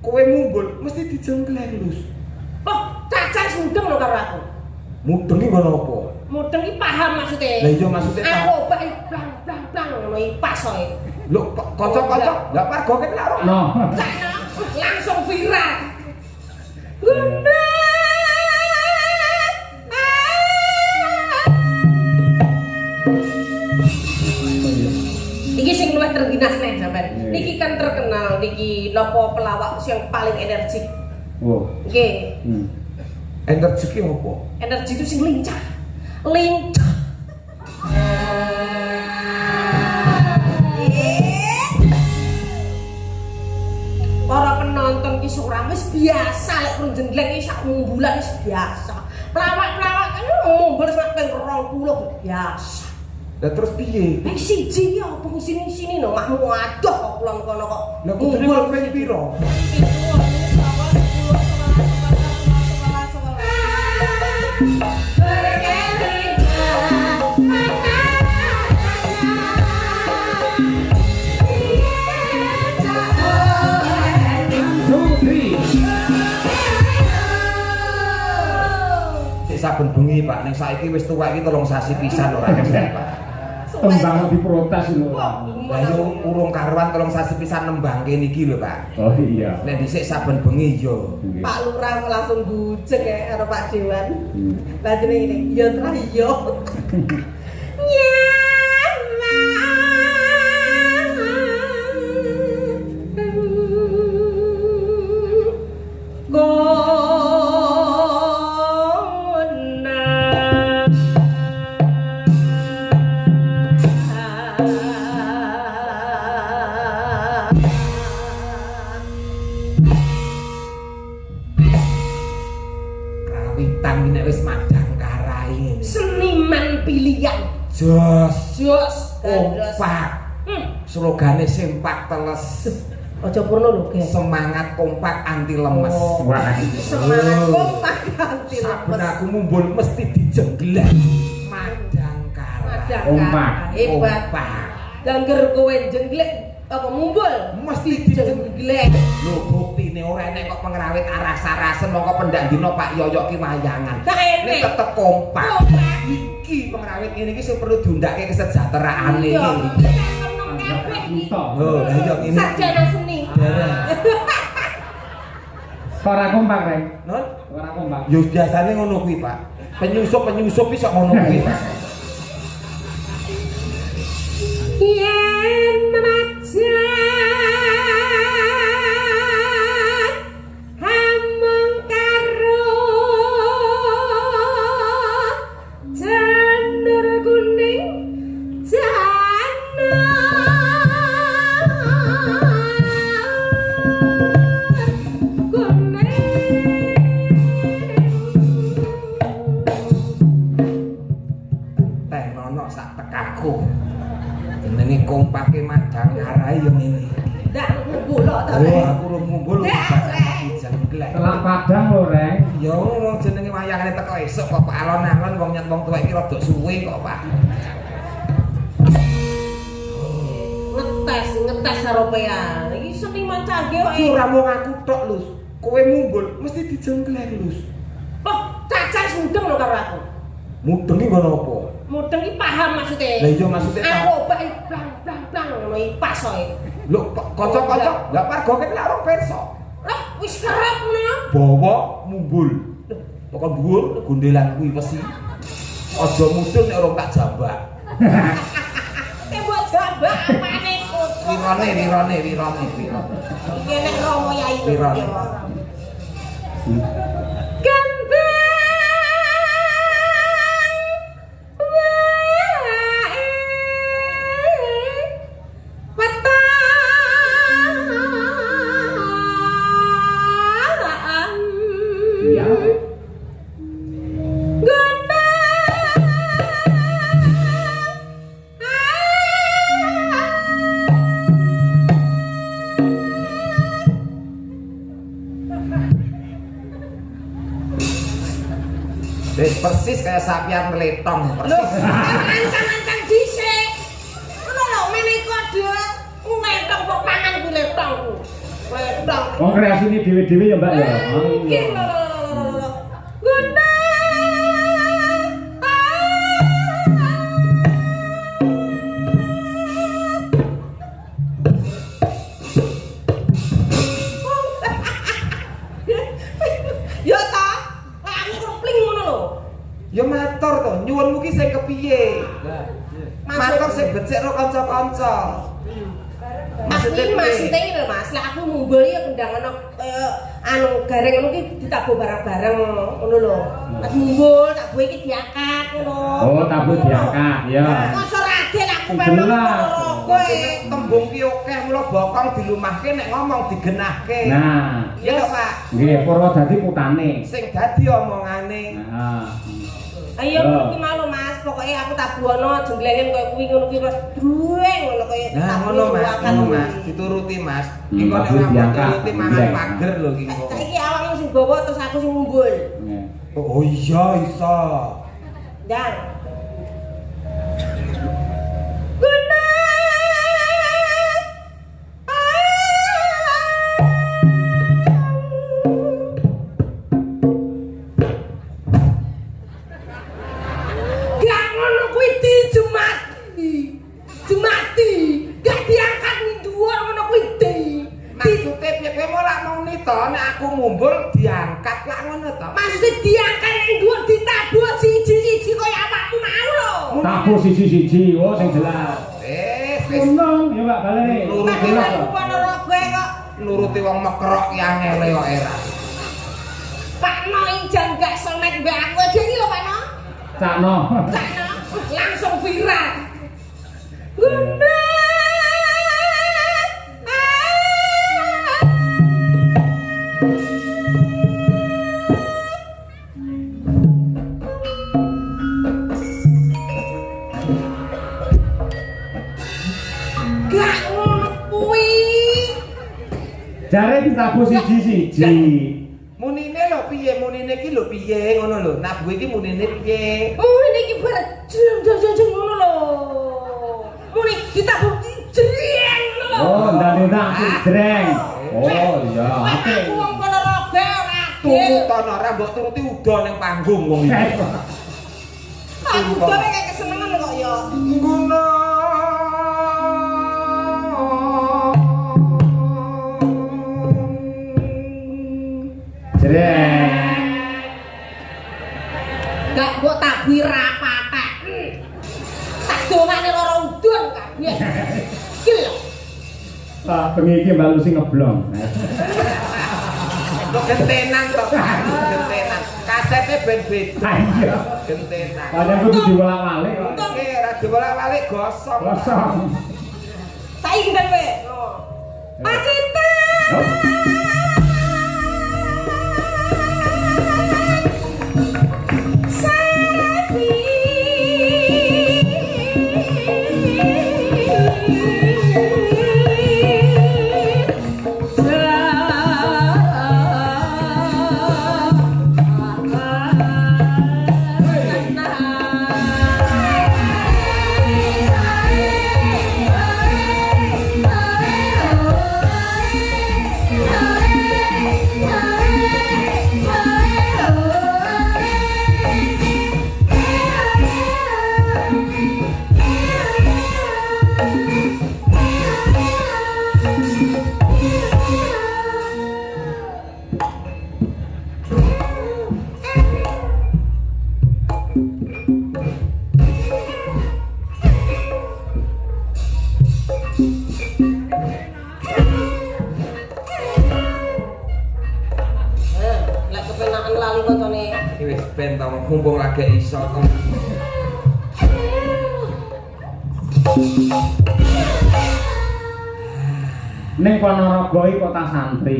kowe mumbul mesti dijengklek Lus. Oh, Caca mudeng lho karo aku. Mudeng iki ngono apa? Mudeng iki paham maksudnya. Lah iya maksudnya aku obak blang ngono iki pas koe. Lho kanca-kanca, lah pargo kene lak no. Langsung viral. Guna. Iki sing luwih terginas nih sampean. Niki kan terkenal niki napa pelawak yang paling energik. Oh. Nggih. energi ki apa? Energi itu sing lincah. Lincah. Para penonton ki ora wis biasa lek njenglek iki sak mumbulan wis biasa. Pelawak-pelawak kan mumbul sak ping 20 biasa. Lah terus piye? Ping siji ya apa sini-sini no makmu adoh kok kulon kono kok. Lah kudune ping piro? Saben bengi Pak, ning saiki wis tuwek iki 3 sasi pisan ora kesel Pak. Tembang diprotes lho. Lah yo urung karuan 3 sasi pisan nembangke niki lho Pak. Oh iya. Nek dhisik saben bengi yo. Pak Lurah langsung bujeng ya karo Pak Dewan. Lah jenenge ngene, ya tra iya. Jos, kompak. Slogane sempak teles. Aja purno lho, guys. Semangat kompak anti lemes. Wah, semangat kompak anti lemes. Saben aku mumbul mesti dijengglek. Madangkara. Kompak. Hebat. Dan ger kowe jengglek apa mumbul mesti dijengglek. Lho buktine ora enek kok pengrawit aras-arasen mongko pendak dina Pak Yoyo ki wayangan. Nek tetep kompak. Iki pengrawit ngene iki sing perlu diundhake kesejahteraane iki. Oh, lah yo ngene. Sarjana seni. Ora kompak, Rek. Non? Ora kompak. Yo biasane ngono kuwi, Pak. Penyusup iso ngono kuwi, Pak. Yen memajan hamung karo janur kuning janur kuning teh nono sak tekaku jenenge kompake Madangkara yo ngene. ndak ngumpul to. Oh, aku ora ngumpul. Dijengglek. Telak Padang lho, Rek. Yo wong jenenge wayangane teko esuk kok Pak alon-alon wong nyet wong tuwek iki rada suwe kok, Pak. Ngetes Eropean. Iki seniman canggih kok. Ora mung aku tok, Lus. Kowe mumbul mesti dijengglek, Lus. Oh, Caca mudeng lho karo aku. Mudeng iki ngono apa? Mudeng iki paham maksudnya. Lah iya maksudnya aku obak blang ngono iki pas koe. Lho, kanca-kanca, lah pargo kene lak ora perso. Lah wis kerep ngono. Bawa mumbul. Pokok dhuwur gondelan kuwi wesi. Aja mudeng nek ora tak jambak. Tembok jambak apane kutru. Wirane. Iki nek romo yai. Wirane. Persis kayak sapian meletong persis. Ancang-ancang dhisik. Ngono lho meneh kok ada letong kok pangan ku letong ku. Letong Wong kreasine dhewe-dhewe ya, Mbak ya. Nggih, Guna. Ya ta, aku kepling ngono lho. Ya matur to, nyuwunmu ki sing kepiye? Matur sing becik karo kanca-kanca. Maksudnya ini lho Mas, lah aku mumbul ya kendangan anu gareng ngono ki ditabuh bareng-bareng ngono lho. Pas mumbul tabuh iki diangkat ngono. Oh, tabuh diangkat, ya. Masa raden aku memang kowe. Tembung ki akeh mula bokong dilumahke nek ngomong digenahke. Nah, iya to, Pak. nggih Purwodadi putane. Sing dadi omongane. Nah. Ayo iki malu Mas, pokoke aku tabuhno jenglengen koyo kuwi ngono ki Mas. Drueng ngono koyo Nah, ngono Mas, dituruti Mas. Iki kok nek ora dituruti mangan pager lho iki kok. Saiki awakmu sing bawa terus aku sing mumbul. Oh iya iso. Dan Guna. Gak ngono kuwi dijemati. Gak diangkat ning dhuwur ngono kuwi di. Maksude piye kowe ora muni to nek aku mumbul diangkat lak ngono to. Maksudnya diangkat ning dhuwur ditabuh siji-siji koyo awakmu mau lho. Tabuh siji-siji, oh sing jelas. Wis Untung ya Mbak balene. nuruti Aku panara kowe kok. nuruti wong mekrok ki angele kok era. Pak No ijan gak somet mbak aku aja iki lho Pak No. Sakno. Pak No langsung viral. Guna. Gak ngono kuwi. Jare ditabuh siji-siji. Munine lho piye? Munine ki lho piye ngono lho. Nabuh iki munine piye? Muni iki bareng ngono lho. Muni ditabuh jreng lho. Oh, ndang-ndang jreng. Oh iya, oke. Aku wong Ponorogo ora adil. Turutan ora mbok turuti uda ning panggung wong iki. Aku dhewe kayak kesenengan kok ya. Guna. Jreng. Gak mbok tabuhi rapatek. Tak dongane lara udun kabeh. Iki lho. Ah, bengi iki Mbak Lucy ngeblong. Lo gentenan to, Pak. Gentenan. Kasete ben beda. Ah iya. Gentenan. Padahal kudu diwolak-walik kok. Oke, ra dibolak-balik gosong. Kosong. Saiki kan kowe. Pak Cinta. Wis ben to mumpung lagi iso to. Ning Ponorogo iki kota santri.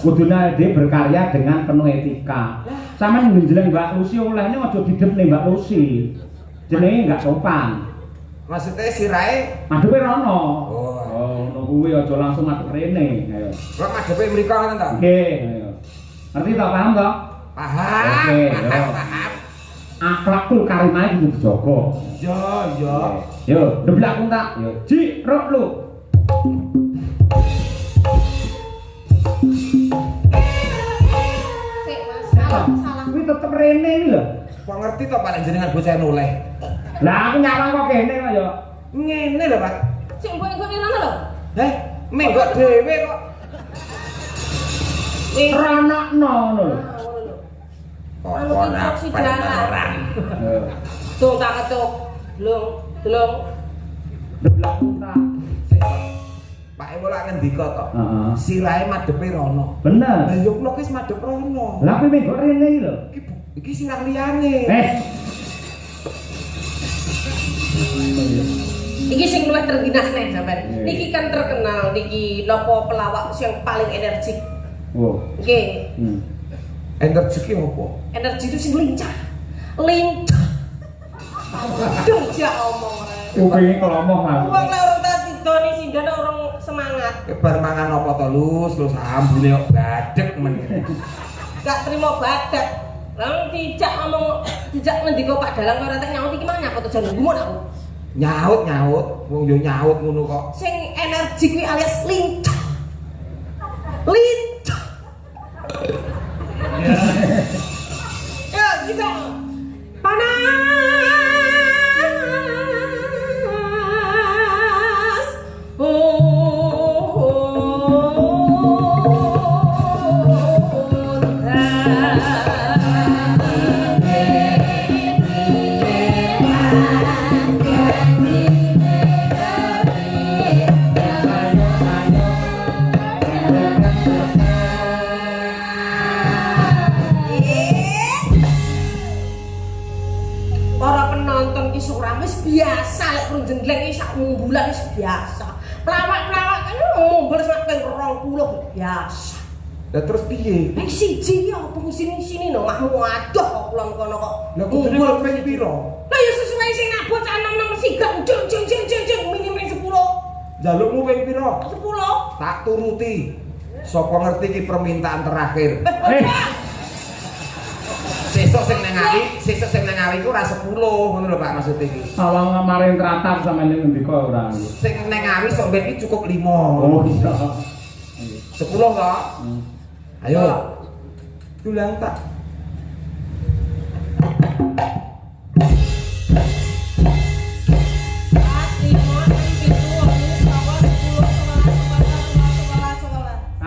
Kudune dhewe berkarya dengan penuh etika. Sampeyan njenjleng Mbak Lucy olehne aja didepne Mbak Lucy. Jenenge enggak sopan. Maksudnya sirahe Madhepe rono. Oh. Oh, ngono kuwi aja langsung madhep rene. Ayo. kok madhepe mriko ngoten to? Nggih, ayo. Ngerti to, paham to? Paham. Oke, Paham, yo. paham. Akhlakul karimah kudu dijaga. Yo, yo. Yo, ndeblak tak. Yo, Ji, rok lu. salah. Kuwi tetep rene iki lho. Kok ngerti to Pak nek jenengan bocah noleh. Lah aku nyawang kok kene kok ya. Ngene lho Pak. Sik mbok ngono lho. Heh, menggok dhewe kok. Ranakno ngono lho. Kok ora peneran. Tuh tak ketuk. Delong. Deblak putra. Pak Ewo lak ngendika to. Heeh. Sirahe madhepe rono. Bener. Lah yo kula wis madhep rono. Lah kuwi mengko rene iki lho. Iki sirah liyane. Iki sing luwih terginas nih sampean. Niki kan terkenal niki napa pelawak yang paling energik. Oh. Nggih. Energi ki opo? Energi itu sing lincah. Lincah. Kerja omong rek. Kupinge kelomong lah. Wong lek ora tak tidoni sindane orang semangat. Bar mangan apa to lus ambune kok badhek men. Gak terima badak. Lah dijak ngomong dijak ngendika Pak Dalang ora tak nyaut iki mang nyapa to jan gumun aku. Nyaut, wong yo nyaut ngono kok. Sing energi kuwi alias lincah. Lincah. Ya, kita panas. Para penonton ki ora wis biasa lek prunjengleng iki sak mumbulan wis biasa. Pelawak-pelawak kan mumbul sak ping 20 biasa. Lah terus piye? Ping siji ya apa sini-sini no makmu adoh kok kulon kono kok. Lah kudune kok ping piro? Lah ya sesuai sing nak bocah nom-nom sigak jeng minimum 10. Jalukmu ping piro? 10. Tak turuti. Sapa ngerti iki permintaan terakhir. Sesuk sing nang awi ku ora 10 ngono lho Pak maksud iki. Sawang maring tratap sampeyan ngendika ora. Sing nang awi sok ben iki cukup 5. Oh iya. 10 to? Ayo. Tulang tak.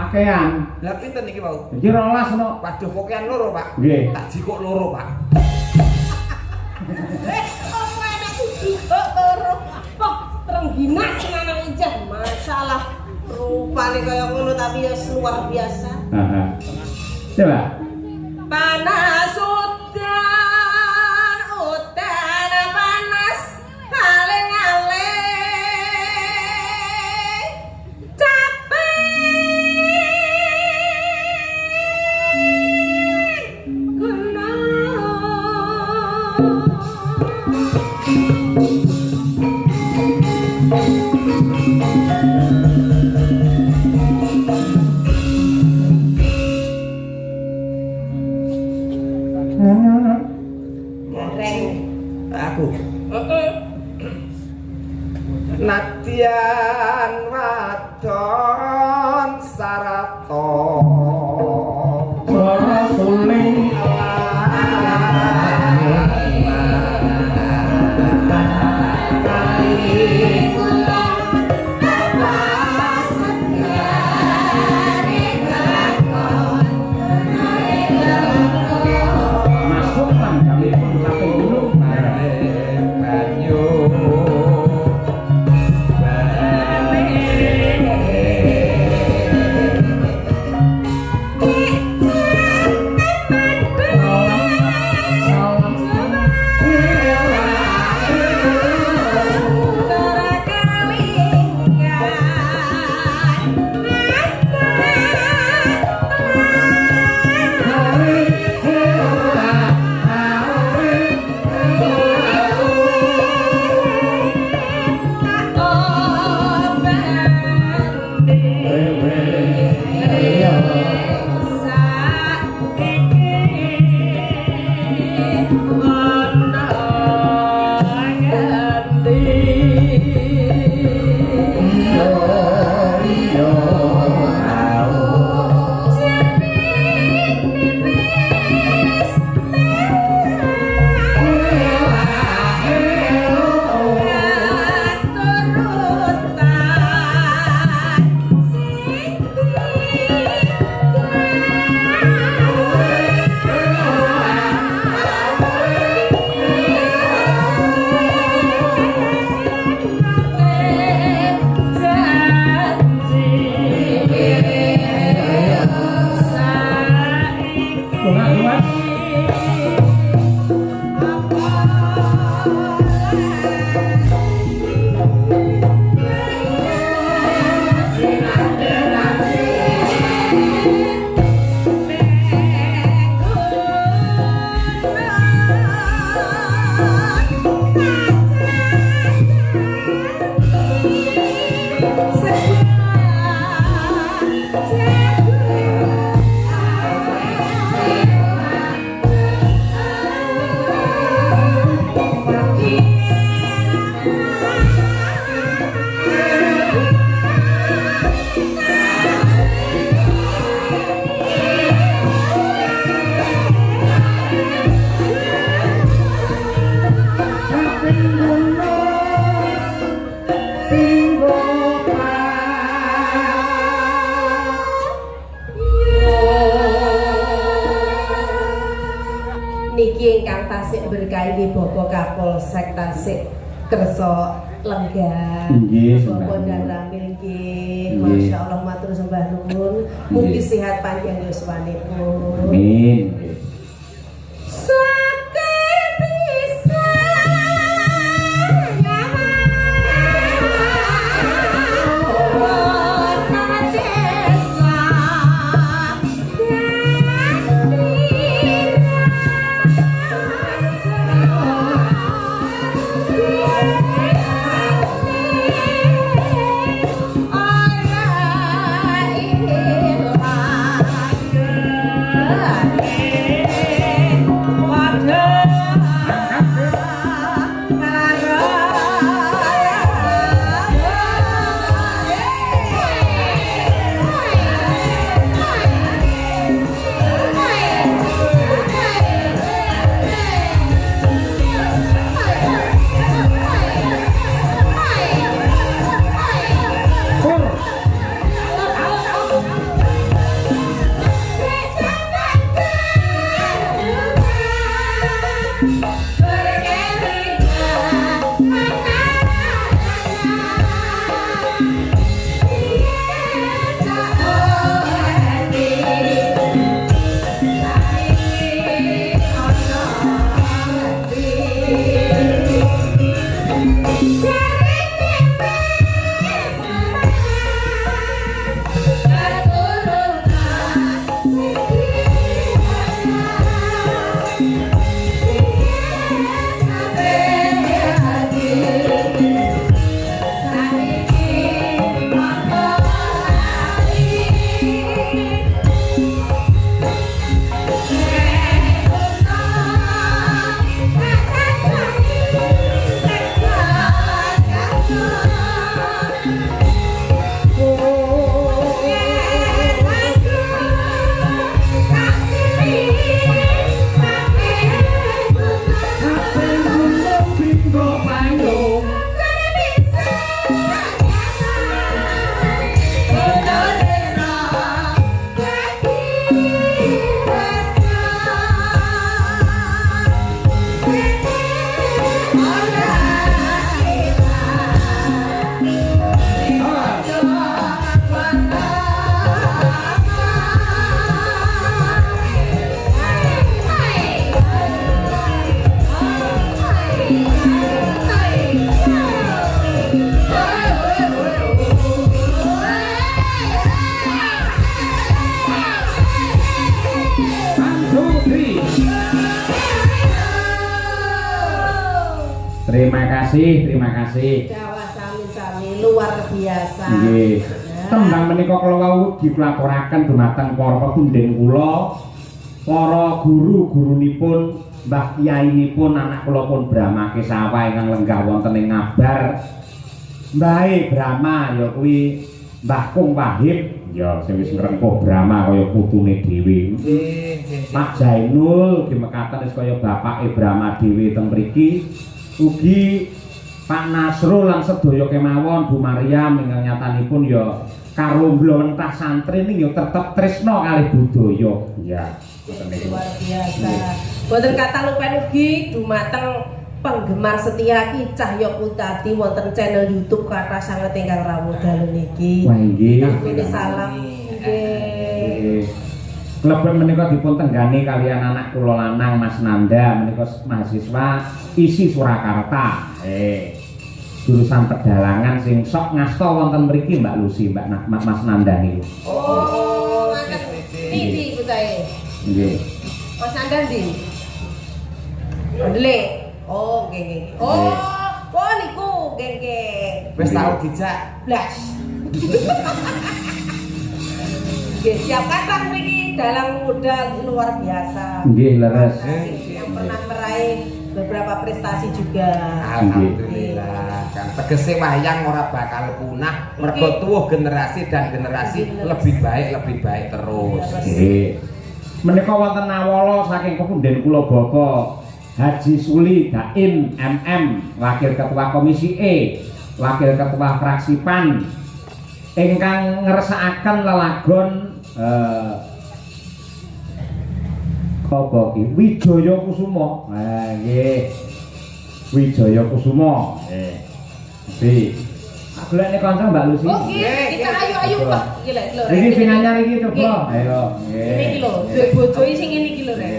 Kakean. Lah pinten iki mau? Iki 12 no. Waduh pokean loro, Pak. Nggih. Tak jikok loro, Pak. Apa enak jikok loro? Kok terengginas nang ijah masalah rupane kaya ngono tapi ya luar biasa. Heeh. Coba. Panas udan panas aling-aling capek kena ingkang tasik berkah inggih Bapak Kapolsek Tasik Kersa Lenggah. Nggih, Bapak Daramil nggih. Masyaallah matur sembah nuwun. Mugi sehat panjang yuswanipun. Amin. Terima kasih. Jawa sami-sami luar biasa. Nggih. Tembang menika kula wau dilaporaken dumateng para pepundhen kula, para guru-gurunipun, mbah kiyainipun anak kula pun Brahma Kesawa ingkang lenggah wonten ing Ngabar. Mbahe Brahma ya kuwi Mbah Kung Wahib, ya sing wis ngrengkuh Brahma kaya putune dhewe. Pak Jainul nggih mekaten wis kaya bapake Brahma dhewe teng mriki. Ugi Pak Nasrul lan sedaya kemawon Bu Maryam ingkang nyatanipun ya karo mblonthah santri ning ya tetep tresna kalih budaya. Ya, ngoten niku. Luar biasa. Boten kata lupen ugi dumateng penggemar setia Ki Cahya Putati wonten channel YouTube kata sanget ingkang rawuh dalu niki. Wah nggih. Nggih salam nggih. Kleben menika dipun tenggani kalian anak kula lanang Mas Nanda menika mahasiswa ISI Surakarta. Jurusan pedalangan sing sok ngasta wonten mriki Mbak Lucy, Mas Nanda niku. Oh, ngaten. Ndi putahe? Nggih. Mas Nanda ndi? Ndele. Oh, nggih. Oh, niku nggih. Wis tau dijak. Blas. Nggih, siap kathah mriki dalang muda luar biasa. Nggih, leres. Yang pernah meraih beberapa prestasi juga. Alhamdulillah. Kan tegese wayang ora bakal punah, mergo tuwuh generasi dan generasi lebih baik terus. Nggih. Menika wonten nawala saking pepundhen kula Bapak Haji Suli Daim MM, Wakil Ketua Komisi E, Wakil Ketua Fraksi PAN ingkang ngersakaken lelagon Apa ki? Wijaya Kusuma. Nah, nggih. Wijaya Kusuma. Bi. Aku lek kanca Mbak Lucy. Oh, nggih. Kita ayo Pak. Iki lho. Iki sing anyar iki coba. Ayo. Nggih. Ini iki lho, duwe bojo sing ngene iki lho, Rek.